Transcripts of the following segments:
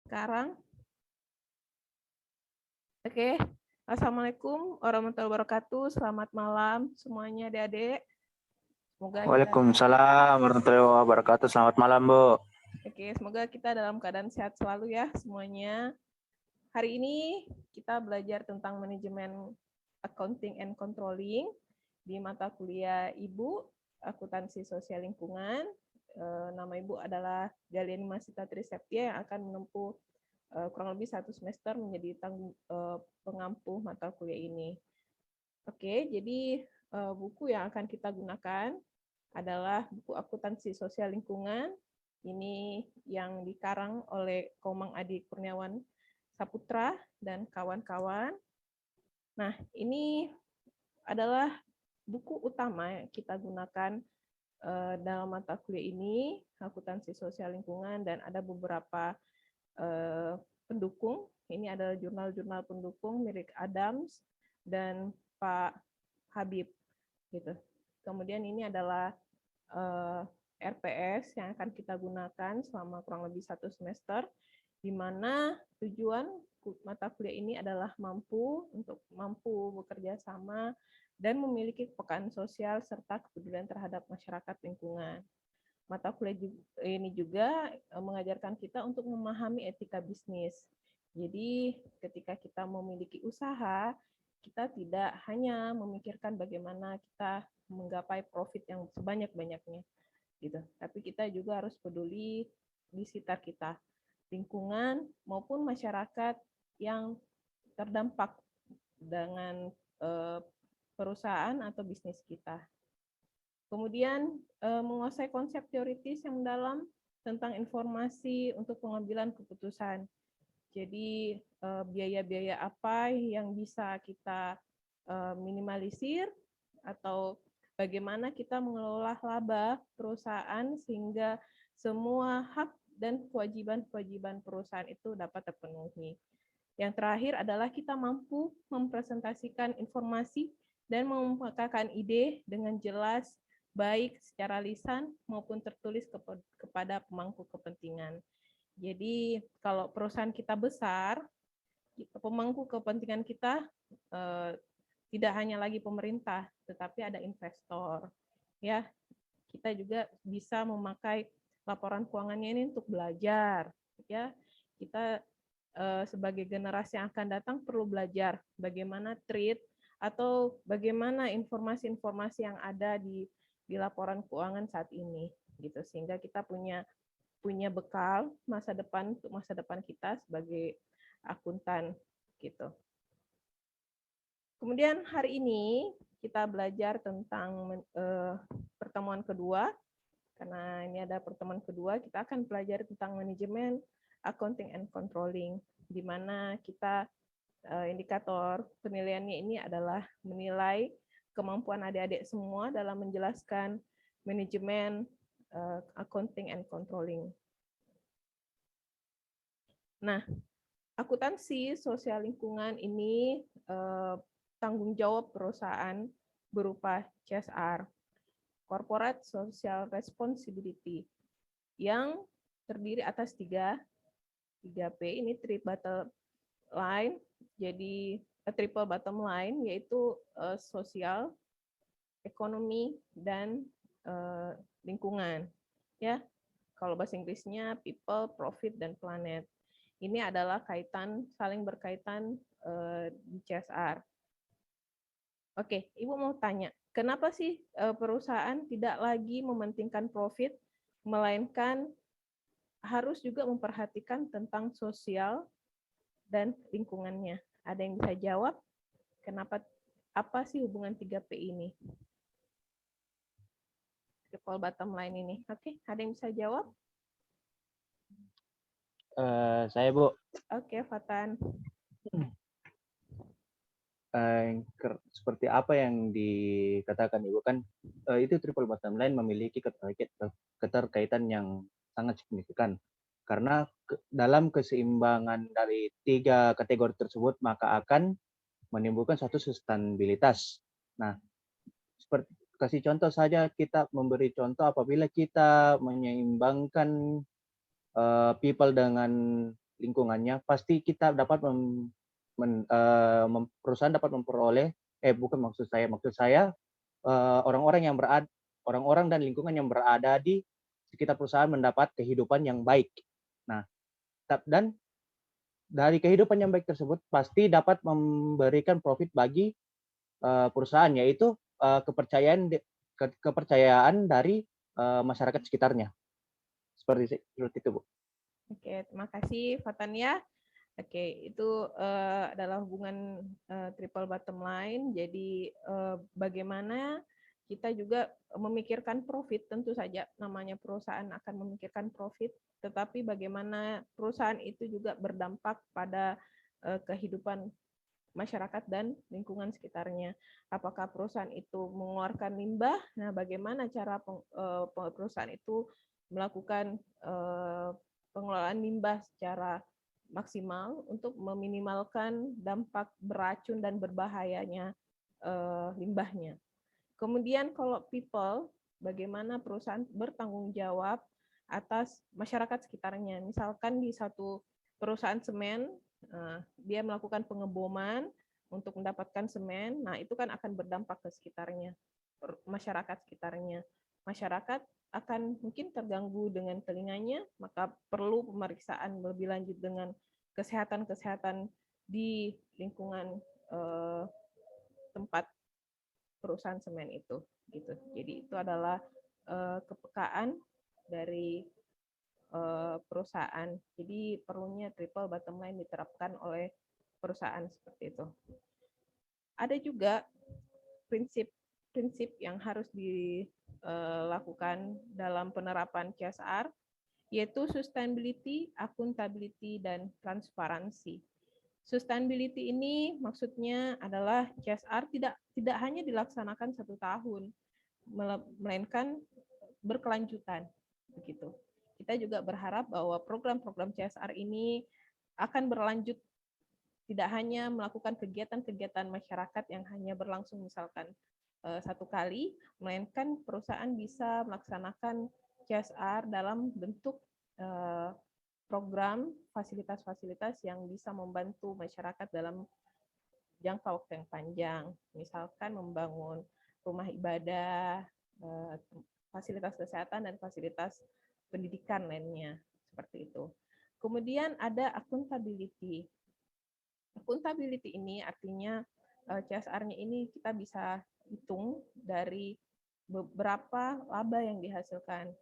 sekarang. Oke, Assalamualaikum warahmatullahi wabarakatuh. Selamat malam semuanya adik-adik. Semoga kita Waalaikumsalam warahmatullahi wabarakatuh. Selamat malam, Bu. semoga kita dalam keadaan sehat selalu ya semuanya. Hari ini kita belajar tentang manajemen accounting and controlling di mata kuliah Ibu Akuntansi Sosial Lingkungan. Nama Ibu adalah Galiani Masita Triseptia yang akan menempuh kurang lebih 1 semester menjadi pengampu mata kuliah ini. Oke, jadi buku yang akan kita gunakan adalah buku Akuntansi Sosial Lingkungan. Ini yang dikarang oleh Komang Adi Kurniawan Saputra dan kawan-kawan. Nah, ini adalah buku utama yang kita gunakan dalam mata kuliah ini, Akuntansi Sosial Lingkungan, dan ada beberapa pendukung. Ini adalah jurnal-jurnal pendukung milik Adams dan Pak Habib, gitu. Kemudian ini adalah RPS yang akan kita gunakan selama kurang lebih 1 semester, di mana tujuan mata kuliah ini adalah mampu bekerja sama dan memiliki kepekaan sosial serta kepedulian terhadap masyarakat lingkungan. Mata kuliah ini juga mengajarkan kita untuk memahami etika bisnis. Jadi ketika kita memiliki usaha, kita tidak hanya memikirkan bagaimana kita menggapai profit yang sebanyak-banyaknya, gitu. Tapi kita juga harus peduli di sekitar kita, lingkungan maupun masyarakat yang terdampak dengan perusahaan atau bisnis kita. Kemudian menguasai konsep teoritis yang mendalam tentang informasi untuk pengambilan keputusan. Jadi biaya-biaya apa yang bisa kita minimalisir, atau bagaimana kita mengelola laba perusahaan sehingga semua hak dan kewajiban-kewajiban perusahaan itu dapat terpenuhi. Yang terakhir adalah kita mampu mempresentasikan informasi dan mengemukakan ide dengan jelas, baik secara lisan maupun tertulis kepada pemangku kepentingan. Jadi kalau perusahaan kita besar, pemangku kepentingan kita tidak hanya lagi pemerintah, tetapi ada investor. Ya, kita juga bisa memakai laporan keuangannya ini untuk belajar. Ya, kita sebagai generasi yang akan datang perlu belajar bagaimana treat atau bagaimana informasi-informasi yang ada di laporan keuangan saat ini, gitu, sehingga kita punya bekal masa depan untuk masa depan kita sebagai akuntan, gitu. Kemudian hari ini kita belajar tentang pertemuan kedua, karena ini ada pertemuan kedua, kita akan belajar tentang manajemen accounting and controlling, di mana kita indikator penilaiannya ini adalah menilai kemampuan adik-adik semua dalam menjelaskan manajemen accounting and controlling. Nah, akuntansi sosial lingkungan ini tanggung jawab perusahaan berupa CSR, Corporate Social Responsibility, yang terdiri atas 3P, ini triple line, jadi triple bottom line, yaitu sosial, ekonomi, dan lingkungan. Ya, kalau bahasa Inggrisnya people, profit, dan planet. Ini adalah saling berkaitan di CSR. Oke, Ibu mau tanya, kenapa sih perusahaan tidak lagi mementingkan profit, melainkan harus juga memperhatikan tentang sosial dan lingkungannya? Ada yang bisa jawab? Kenapa? Apa sih hubungan 3P ini? Triple bottom line ini. Oke, ada yang bisa jawab? Saya, Bu. Oke, Fatan. Seperti apa yang dikatakan Ibu, kan itu triple bottom line memiliki keterkaitan yang sangat signifikan. Karena dalam keseimbangan dari 3 kategori tersebut maka akan menimbulkan suatu sustainabilitas. Nah, seperti kasih contoh saja, kita memberi contoh apabila kita menyeimbangkan people dengan lingkungannya, pasti kita dapat perusahaan dapat memperoleh, bukan maksud saya orang-orang dan lingkungan yang berada di sekitar perusahaan mendapat kehidupan yang baik. Nah, dan dari kehidupan yang baik tersebut pasti dapat memberikan profit bagi perusahaan, yaitu kepercayaan dari masyarakat sekitarnya. Seperti itu, Bu. Oke, terima kasih Fatan ya. Oke, itu adalah hubungan triple bottom line. Jadi bagaimana kita juga memikirkan profit, tentu saja namanya perusahaan akan memikirkan profit, tetapi bagaimana perusahaan itu juga berdampak pada kehidupan masyarakat dan lingkungan sekitarnya. Apakah perusahaan itu mengeluarkan limbah? Nah, bagaimana cara perusahaan itu melakukan pengelolaan limbah secara maksimal untuk meminimalkan dampak beracun dan berbahayanya limbahnya. Kemudian kalau people, bagaimana perusahaan bertanggung jawab atas masyarakat sekitarnya. Misalkan di satu perusahaan semen, dia melakukan pengeboman untuk mendapatkan semen, nah itu kan akan berdampak ke sekitarnya, masyarakat sekitarnya. Masyarakat akan mungkin terganggu dengan telinganya, maka perlu pemeriksaan lebih lanjut dengan kesehatan-kesehatan di lingkungan tempat perusahaan semen itu, gitu. Jadi itu adalah kepekaan dari perusahaan. Jadi perlunya triple bottom line diterapkan oleh perusahaan seperti itu. Ada juga prinsip yang harus dilakukan dalam penerapan CSR, yaitu sustainability, accountability, dan transparansi. Sustainability ini maksudnya adalah CSR tidak hanya dilaksanakan 1 tahun, melainkan berkelanjutan, begitu. Kita juga berharap bahwa program-program CSR ini akan berlanjut, tidak hanya melakukan kegiatan-kegiatan masyarakat yang hanya berlangsung misalkan 1 kali, melainkan perusahaan bisa melaksanakan CSR dalam bentuk program fasilitas-fasilitas yang bisa membantu masyarakat dalam jangka waktu yang panjang. Misalkan membangun rumah ibadah, fasilitas kesehatan, dan fasilitas pendidikan lainnya, seperti itu. Kemudian ada accountability. Accountability ini artinya CSR-nya ini kita bisa hitung dari beberapa laba yang dihasilkan.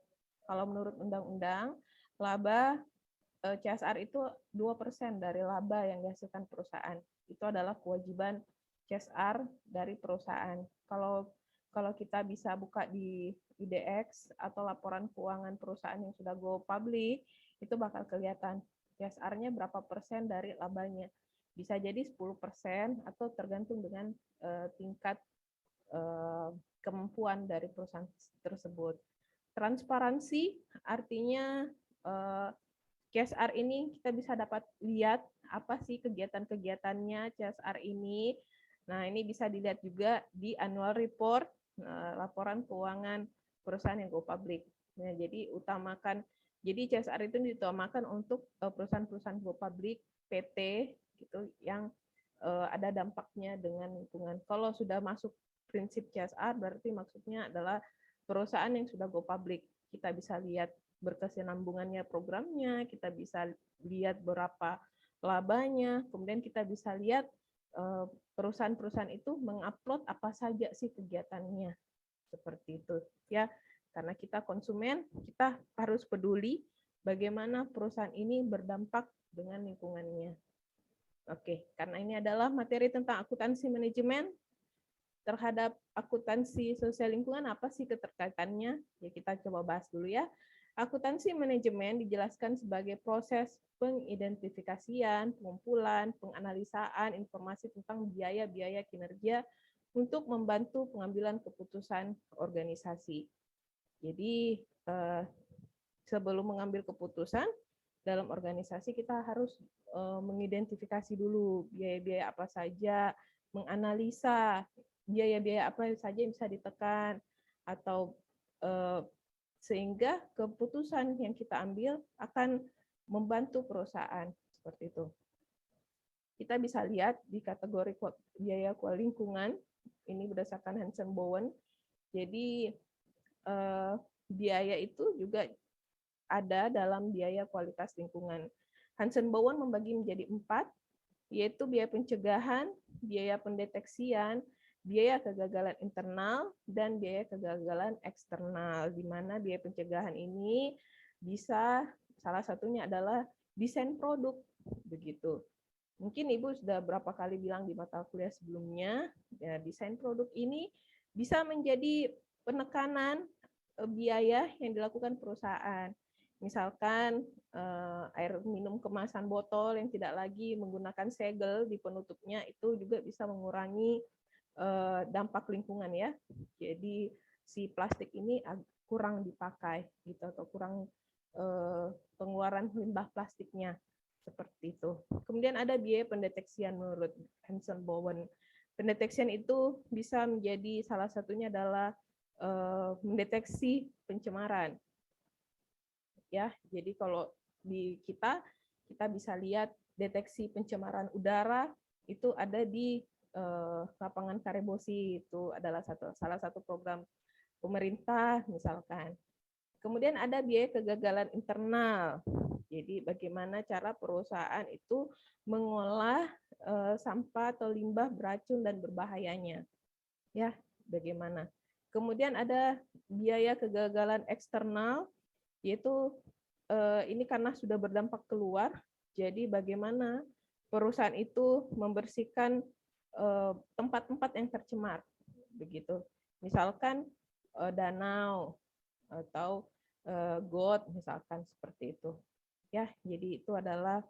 Kalau menurut undang-undang, laba CSR itu 2% dari laba yang dihasilkan perusahaan. Itu adalah kewajiban CSR dari perusahaan. Kalau kita bisa buka di IDX atau laporan keuangan perusahaan yang sudah go public, itu bakal kelihatan CSR-nya berapa persen dari labanya. Bisa jadi 10% atau tergantung dengan tingkat kemampuan dari perusahaan tersebut. Transparansi artinya CSR ini kita bisa dapat lihat apa sih kegiatan-kegiatannya CSR ini. Nah, ini bisa dilihat juga di annual report, laporan keuangan perusahaan yang go public. Nah, jadi CSR itu diutamakan untuk perusahaan-perusahaan go public, PT, gitu, yang ada dampaknya dengan lingkungan. Kalau sudah masuk prinsip CSR, berarti maksudnya adalah perusahaan yang sudah go public. Kita bisa lihat berkesinambungannya programnya, kita bisa lihat berapa labanya, kemudian kita bisa lihat perusahaan-perusahaan itu mengupload apa saja sih kegiatannya, seperti itu ya. Karena kita konsumen, kita harus peduli bagaimana perusahaan ini berdampak dengan lingkungannya. Oke, karena ini adalah materi tentang akuntansi manajemen. Terhadap akuntansi sosial lingkungan, apa sih keterkaitannya? Ya, kita coba bahas dulu ya. Akuntansi manajemen dijelaskan sebagai proses pengidentifikasian, pengumpulan, penganalisaan informasi tentang biaya-biaya kinerja untuk membantu pengambilan keputusan organisasi. Jadi, sebelum mengambil keputusan dalam organisasi, kita harus mengidentifikasi dulu biaya-biaya apa saja, menganalisa biaya-biaya apa saja yang bisa ditekan, atau sehingga keputusan yang kita ambil akan membantu perusahaan. seperti itu. Kita bisa lihat di kategori biaya lingkungan, ini berdasarkan Hansen Bowen. Jadi biaya itu juga ada dalam biaya kualitas lingkungan. Hansen Bowen membagi menjadi 4, yaitu biaya pencegahan, biaya pendeteksian, biaya kegagalan internal, dan biaya kegagalan eksternal, di mana biaya pencegahan ini bisa salah satunya adalah desain produk, begitu. Mungkin Ibu sudah berapa kali bilang di mata kuliah sebelumnya, ya, desain produk ini bisa menjadi penekanan biaya yang dilakukan perusahaan. Misalkan air minum kemasan botol yang tidak lagi menggunakan segel di penutupnya, itu juga bisa mengurangi dampak lingkungan ya. Jadi si plastik ini kurang dipakai gitu, atau kurang pengeluaran limbah plastiknya. Seperti itu. Kemudian ada biaya pendeteksian menurut Hansen Bowen. Pendeteksian itu bisa menjadi salah satunya adalah mendeteksi pencemaran. Ya, jadi kalau di kita bisa lihat deteksi pencemaran udara itu ada di lapangan Karebosi, itu adalah salah satu program pemerintah misalkan. Kemudian ada biaya kegagalan internal. Jadi bagaimana cara perusahaan itu mengolah sampah atau limbah beracun dan berbahayanya. Ya, bagaimana. Kemudian ada biaya kegagalan eksternal, yaitu ini karena sudah berdampak keluar, jadi bagaimana perusahaan itu membersihkan tempat-tempat yang tercemar. Begitu. Misalkan danau atau got misalkan seperti itu. Ya, jadi itu adalah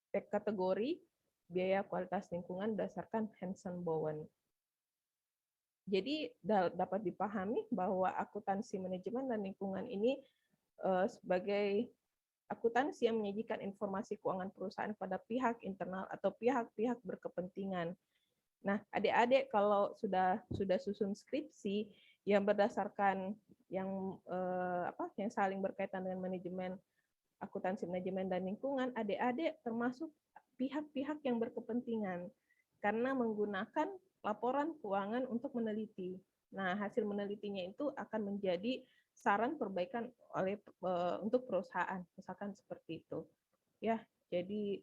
kategori biaya kualitas lingkungan berdasarkan Hansen Bowen. Jadi dapat dipahami bahwa akuntansi manajemen dan lingkungan ini sebagai akuntansi yang menyajikan informasi keuangan perusahaan pada pihak internal atau pihak-pihak berkepentingan. Nah, adik-adik kalau sudah susun skripsi yang berdasarkan yang saling berkaitan dengan manajemen, akuntansi manajemen dan lingkungan, adik-adik termasuk pihak-pihak yang berkepentingan karena menggunakan laporan keuangan untuk meneliti. Nah, hasil menelitinya itu akan menjadi saran perbaikan untuk perusahaan, misalkan seperti itu. Ya, jadi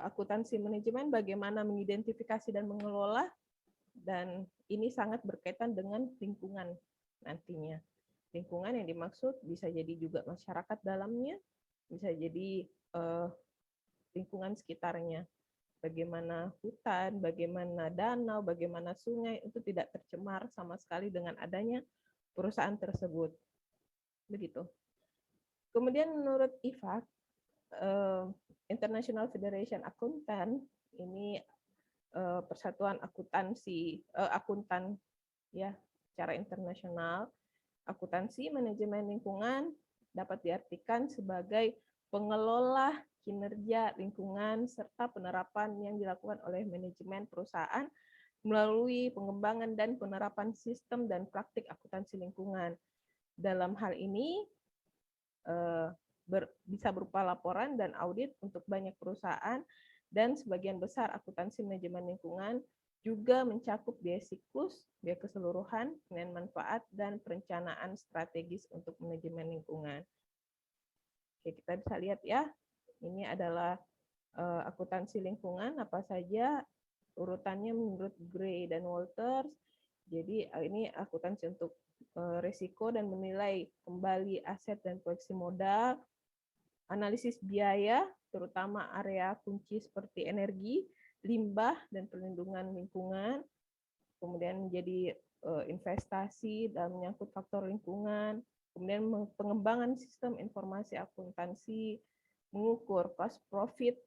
akuntansi manajemen bagaimana mengidentifikasi dan mengelola, dan ini sangat berkaitan dengan lingkungan nantinya. Lingkungan yang dimaksud bisa jadi juga masyarakat dalamnya, bisa jadi lingkungan sekitarnya. Bagaimana hutan, bagaimana danau, bagaimana sungai itu tidak tercemar sama sekali dengan adanya perusahaan tersebut. Begitu. Kemudian menurut IFAK, International Federation Accountant, ini persatuan akuntansi akuntan ya secara internasional. Akuntansi manajemen lingkungan dapat diartikan sebagai pengelola kinerja lingkungan serta penerapan yang dilakukan oleh manajemen perusahaan melalui pengembangan dan penerapan sistem dan praktik akuntansi lingkungan. Dalam hal ini bisa berupa laporan dan audit untuk banyak perusahaan, dan sebagian besar akuntansi manajemen lingkungan juga mencakup biaya siklus, biaya keseluruhan, penilaian manfaat, dan perencanaan strategis untuk manajemen lingkungan. Oke, kita bisa lihat ya, ini adalah akuntansi lingkungan, apa saja urutannya menurut Gray dan Walters. Jadi ini akuntansi untuk risiko dan menilai kembali aset dan koleksi modal, analisis biaya, terutama area kunci seperti energi, limbah, dan perlindungan lingkungan, kemudian menjadi investasi dalam menyangkut faktor lingkungan, kemudian pengembangan sistem informasi akuntansi, mengukur cost profit,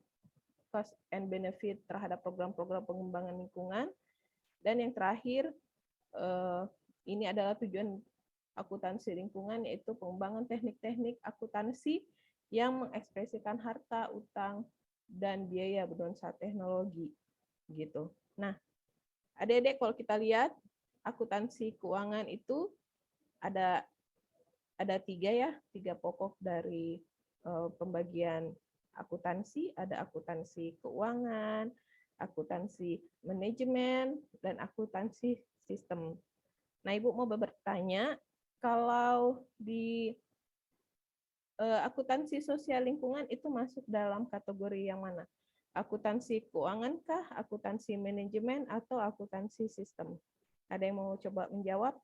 cost and benefit terhadap program-program pengembangan lingkungan, dan yang terakhir ini adalah tujuan akuntansi lingkungan, yaitu pengembangan teknik-teknik akuntansi yang mengekspresikan harta, utang, dan biaya bernuansa teknologi gitu. Nah, adik-adik kalau kita lihat akuntansi keuangan itu ada tiga pokok dari pembagian akuntansi, ada akuntansi keuangan, akuntansi manajemen, dan akuntansi sistem. Nah, Ibu mau bertanya, kalau di akuntansi sosial lingkungan itu masuk dalam kategori yang mana? Akuntansi keuangan kah, akuntansi manajemen, atau akuntansi sistem? Ada yang mau coba menjawab?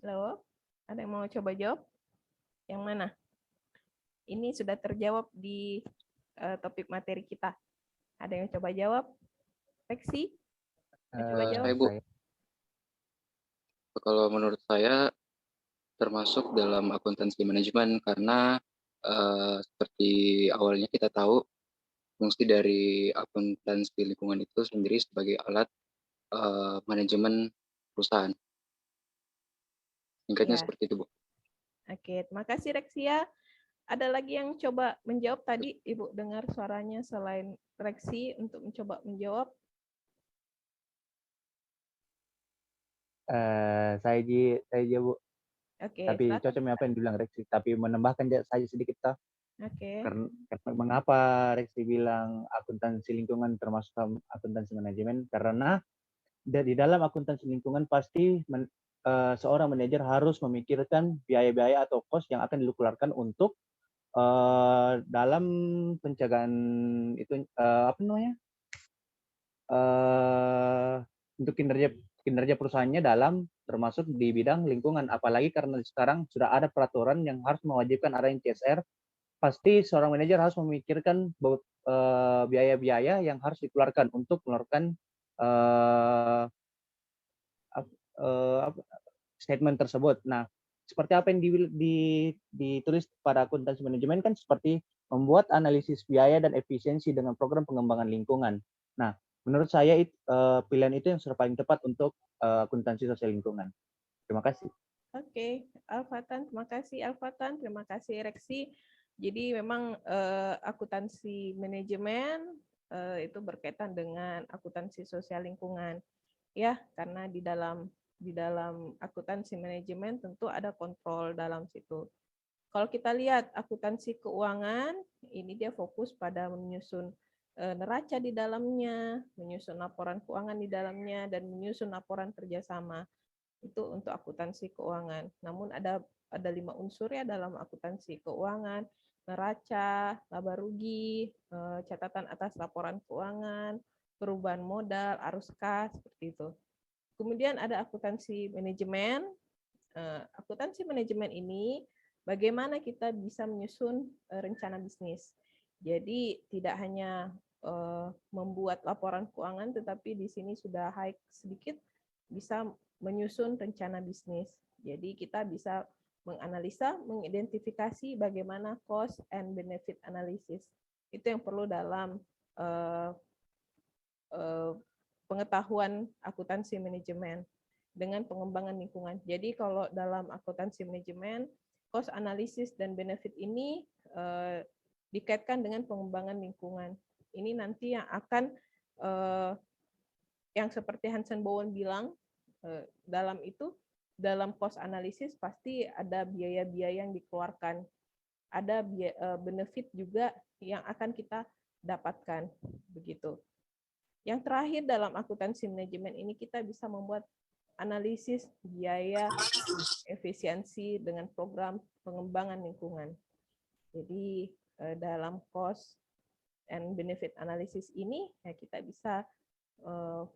Halo? Ada yang mau coba jawab? Yang mana? Ini sudah terjawab di topik materi kita. Ada yang coba jawab? Peksi? Coba jawab. Saya, Bu. Kalau menurut saya termasuk dalam akuntansi manajemen karena seperti awalnya kita tahu fungsi dari akuntansi lingkungan itu sendiri sebagai alat manajemen perusahaan. Singkatnya Ya. seperti itu, Bu. Oke, terima kasih Rexia. Ada lagi yang coba menjawab tadi? Ibu dengar suaranya selain Rexi untuk mencoba menjawab. Saya aja Bu. Oke, Tapi silakan. cocok apa yang dibilang Rexi. Tapi menambahkan saja sedikit toh. Oke. Karena mengapa Rexi bilang akuntansi lingkungan termasuk akuntansi manajemen? Karena di dalam akuntansi lingkungan pasti seorang manajer harus memikirkan biaya-biaya atau kos yang akan dikeluarkan untuk dalam pencegahan itu apa namanya? Untuk kinerja perusahaannya dalam termasuk di bidang lingkungan, apalagi karena sekarang sudah ada peraturan yang harus mewajibkan adanya CSR, pasti seorang manajer harus memikirkan biaya-biaya yang harus dikeluarkan untuk mengeluarkan statement tersebut. Nah, seperti apa yang ditulis pada akuntansi manajemen kan seperti membuat analisis biaya dan efisiensi dengan program pengembangan lingkungan. Nah, menurut saya pilihan itu yang sudah paling tepat untuk akuntansi sosial lingkungan. Terima kasih. Oke, Alfatan, terima kasih Alfatan, terima kasih Reksi. Jadi memang akuntansi manajemen itu berkaitan dengan akuntansi sosial lingkungan, ya, karena di dalam akuntansi manajemen tentu ada kontrol dalam situ. Kalau kita lihat akuntansi keuangan, ini dia fokus pada menyusun neraca di dalamnya, menyusun laporan keuangan di dalamnya, dan menyusun laporan kerjasama. Itu untuk akuntansi keuangan. Namun ada 5 unsur ya dalam akuntansi keuangan: neraca, laba rugi, catatan atas laporan keuangan, perubahan modal, arus kas, seperti itu. Kemudian ada akuntansi manajemen. Akuntansi manajemen ini bagaimana kita bisa menyusun rencana bisnis. Jadi tidak hanya membuat laporan keuangan, tetapi di sini sudah high sedikit bisa menyusun rencana bisnis. Jadi kita bisa menganalisa, mengidentifikasi bagaimana cost and benefit analysis. Itu yang perlu dalam pengetahuan akuntansi manajemen dengan pengembangan lingkungan. Jadi kalau dalam akuntansi manajemen, cost analysis dan benefit ini dikaitkan dengan pengembangan lingkungan. Ini nanti yang akan yang seperti Hansen Bowen bilang, dalam cost analysis pasti ada biaya-biaya yang dikeluarkan, ada benefit juga yang akan kita dapatkan, begitu. Yang terakhir dalam akuntansi manajemen ini kita bisa membuat analisis biaya efisiensi dengan program pengembangan lingkungan. Jadi dalam cost and benefit analysis ini ya kita bisa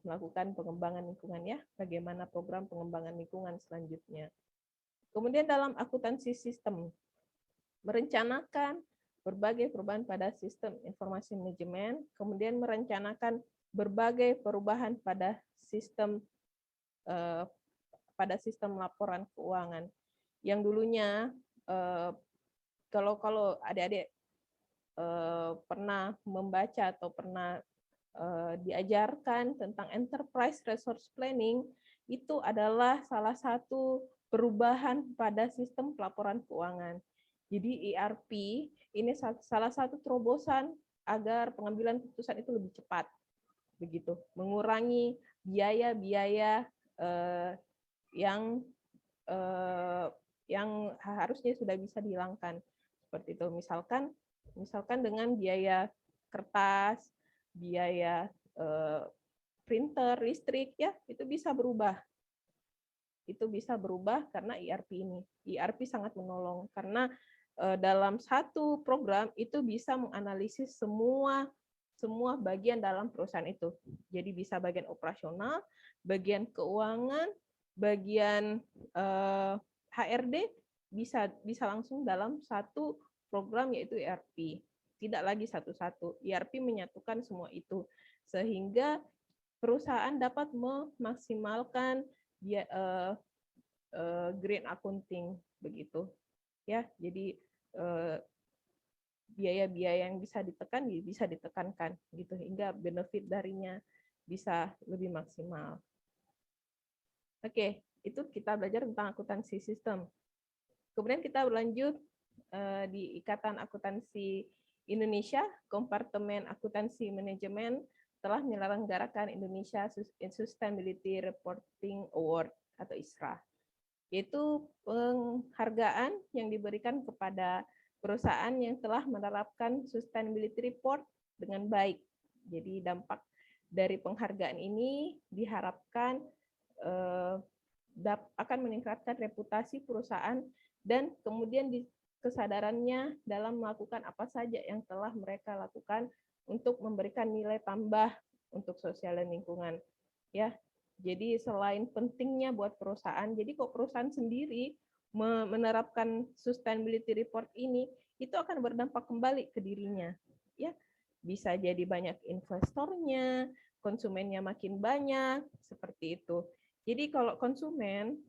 melakukan pengembangan lingkungan ya, bagaimana program pengembangan lingkungan selanjutnya. Kemudian dalam akuntansi sistem, merencanakan berbagai perubahan pada sistem informasi manajemen, kemudian merencanakan berbagai perubahan pada sistem laporan keuangan. Yang dulunya kalau adik-adik pernah membaca atau pernah diajarkan tentang enterprise resource planning, itu adalah salah satu perubahan pada sistem pelaporan keuangan. Jadi ERP ini salah satu terobosan agar pengambilan keputusan itu lebih cepat, begitu, mengurangi biaya-biaya yang yang harusnya sudah bisa dihilangkan. Seperti itu, misalkan dengan biaya kertas, biaya printer, listrik, ya itu bisa berubah. Itu bisa berubah karena ERP ini. ERP sangat menolong karena dalam satu program itu bisa menganalisis semua bagian dalam perusahaan itu. Jadi bisa bagian operasional, bagian keuangan, bagian HRD bisa langsung dalam satu program yaitu ERP. Tidak lagi satu-satu. ERP menyatukan semua itu sehingga perusahaan dapat memaksimalkan green accounting begitu. Ya, jadi biaya-biaya yang bisa ditekankan gitu hingga benefit darinya bisa lebih maksimal. Oke, itu kita belajar tentang akuntansi sistem. Kemudian kita berlanjut di Ikatan Akuntansi Indonesia, Kompartemen Akuntansi Manajemen telah menyelenggarakan Indonesia Sustainability Reporting Award atau ISRA, yaitu penghargaan yang diberikan kepada perusahaan yang telah menerapkan sustainability report dengan baik. Jadi dampak dari penghargaan ini diharapkan akan meningkatkan reputasi perusahaan dan kemudian kesadarannya dalam melakukan apa saja yang telah mereka lakukan untuk memberikan nilai tambah untuk sosial dan lingkungan. Ya, jadi selain pentingnya buat perusahaan, jadi kok perusahaan sendiri menerapkan sustainability report ini, itu akan berdampak kembali ke dirinya. Ya, bisa jadi banyak investornya, konsumennya makin banyak, seperti itu. Jadi kalau konsumen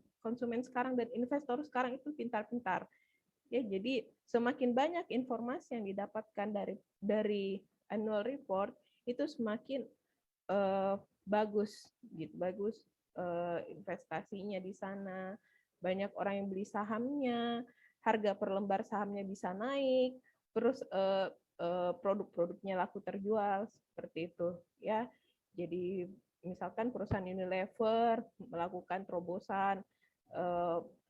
sekarang dan investor sekarang itu pintar-pintar. Ya, jadi semakin banyak informasi yang didapatkan dari annual report itu semakin bagus gitu, bagus investasinya di sana, banyak orang yang beli sahamnya, harga per lembar sahamnya bisa naik, terus produk-produknya laku terjual seperti itu ya. Jadi misalkan perusahaan Unilever melakukan terobosan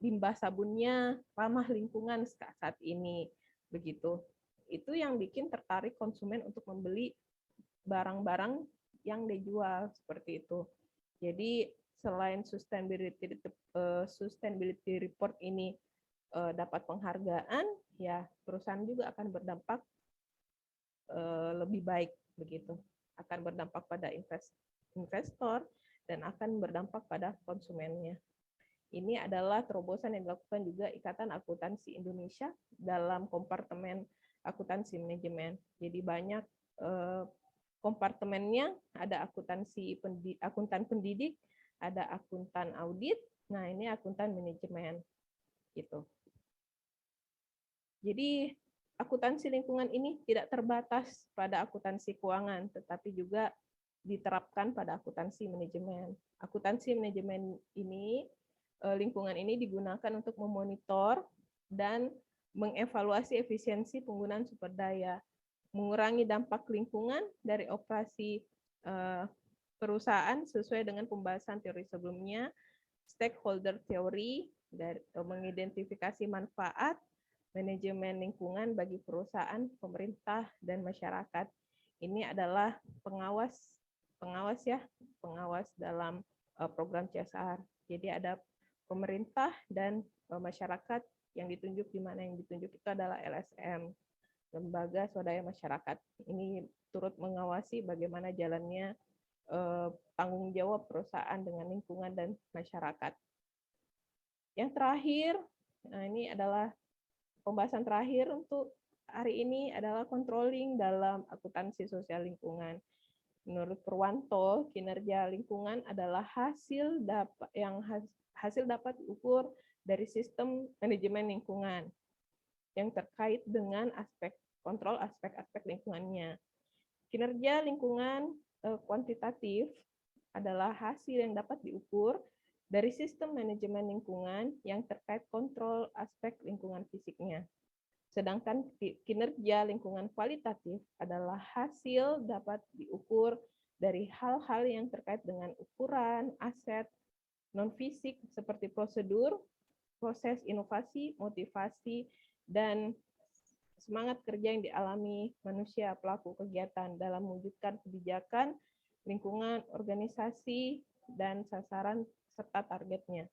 limbah sabunnya ramah lingkungan saat ini begitu. Itu yang bikin tertarik konsumen untuk membeli barang-barang yang dijual seperti itu. Jadi selain sustainability report ini dapat penghargaan, ya perusahaan juga akan berdampak lebih baik begitu. Akan berdampak pada investor dan akan berdampak pada konsumennya. Ini adalah terobosan yang dilakukan juga Ikatan Akuntansi Indonesia dalam kompartemen akuntansi manajemen. Jadi banyak kompartemennya, ada akuntan pendidik, ada akuntan audit, nah ini akuntan manajemen gitu. Jadi akuntansi lingkungan ini tidak terbatas pada akuntansi keuangan, tetapi juga diterapkan pada akuntansi manajemen. Akuntansi manajemen ini, lingkungan ini digunakan untuk memonitor dan mengevaluasi efisiensi penggunaan sumber daya, mengurangi dampak lingkungan dari operasi perusahaan sesuai dengan pembahasan teori sebelumnya, stakeholder theory, mengidentifikasi manfaat, manajemen lingkungan bagi perusahaan, pemerintah, dan masyarakat. Ini adalah pengawas dalam program CSR. Jadi ada pemerintah dan masyarakat yang ditunjuk, di mana yang ditunjuk itu adalah LSM, Lembaga Swadaya Masyarakat. Ini turut mengawasi bagaimana jalannya tanggung jawab perusahaan dengan lingkungan dan masyarakat. Yang terakhir, nah ini adalah pembahasan terakhir untuk hari ini adalah controlling dalam akuntansi sosial lingkungan. Menurut Purwanto, kinerja lingkungan adalah hasil dapat diukur dari sistem manajemen lingkungan yang terkait dengan aspek kontrol aspek-aspek lingkungannya. Kinerja lingkungan kuantitatif adalah hasil yang dapat diukur dari sistem manajemen lingkungan yang terkait kontrol aspek lingkungan fisiknya. Sedangkan kinerja lingkungan kualitatif adalah hasil dapat diukur dari hal-hal yang terkait dengan ukuran, aset, non-fisik seperti prosedur, proses inovasi, motivasi, dan semangat kerja yang dialami manusia pelaku kegiatan dalam mewujudkan kebijakan, lingkungan, organisasi, dan sasaran serta targetnya.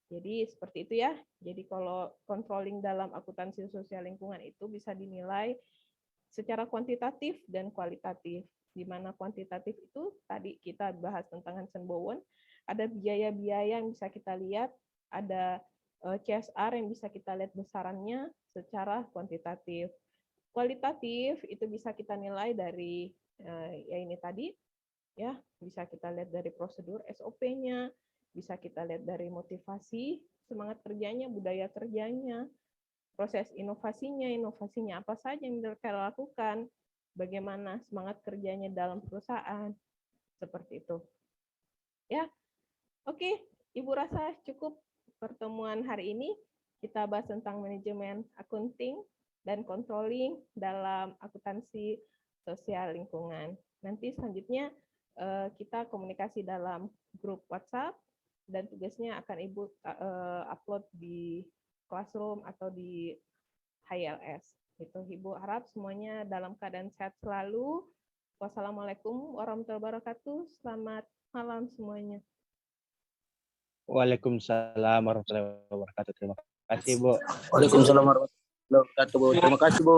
Jadi seperti itu ya. Jadi kalau controlling dalam akuntansi sosial lingkungan itu bisa dinilai secara kuantitatif dan kualitatif. Di mana kuantitatif itu tadi kita bahas tentang Hansen Bowen, ada biaya-biaya yang bisa kita lihat, ada CSR yang bisa kita lihat besarannya secara kuantitatif. Kualitatif itu bisa kita nilai dari ya ini tadi, ya bisa kita lihat dari prosedur SOP-nya, bisa kita lihat dari motivasi, semangat kerjanya, budaya kerjanya, proses inovasinya apa saja yang mereka lakukan, bagaimana semangat kerjanya dalam perusahaan, seperti itu. Ya, oke, Ibu rasa cukup pertemuan hari ini. Kita bahas tentang manajemen accounting dan controlling dalam akuntansi sosial lingkungan. Nanti selanjutnya kita komunikasi dalam grup WhatsApp dan tugasnya akan Ibu upload di Classroom atau di HLS. Itu Ibu harap semuanya dalam keadaan sehat selalu. Wassalamualaikum warahmatullahi wabarakatuh. Selamat malam semuanya. Waalaikumsalam warahmatullahi wabarakatuh. Terima kasih, Bu. Waalaikumsalam warahmatullahi wabarakatuh, Bu. Terima kasih, Bu.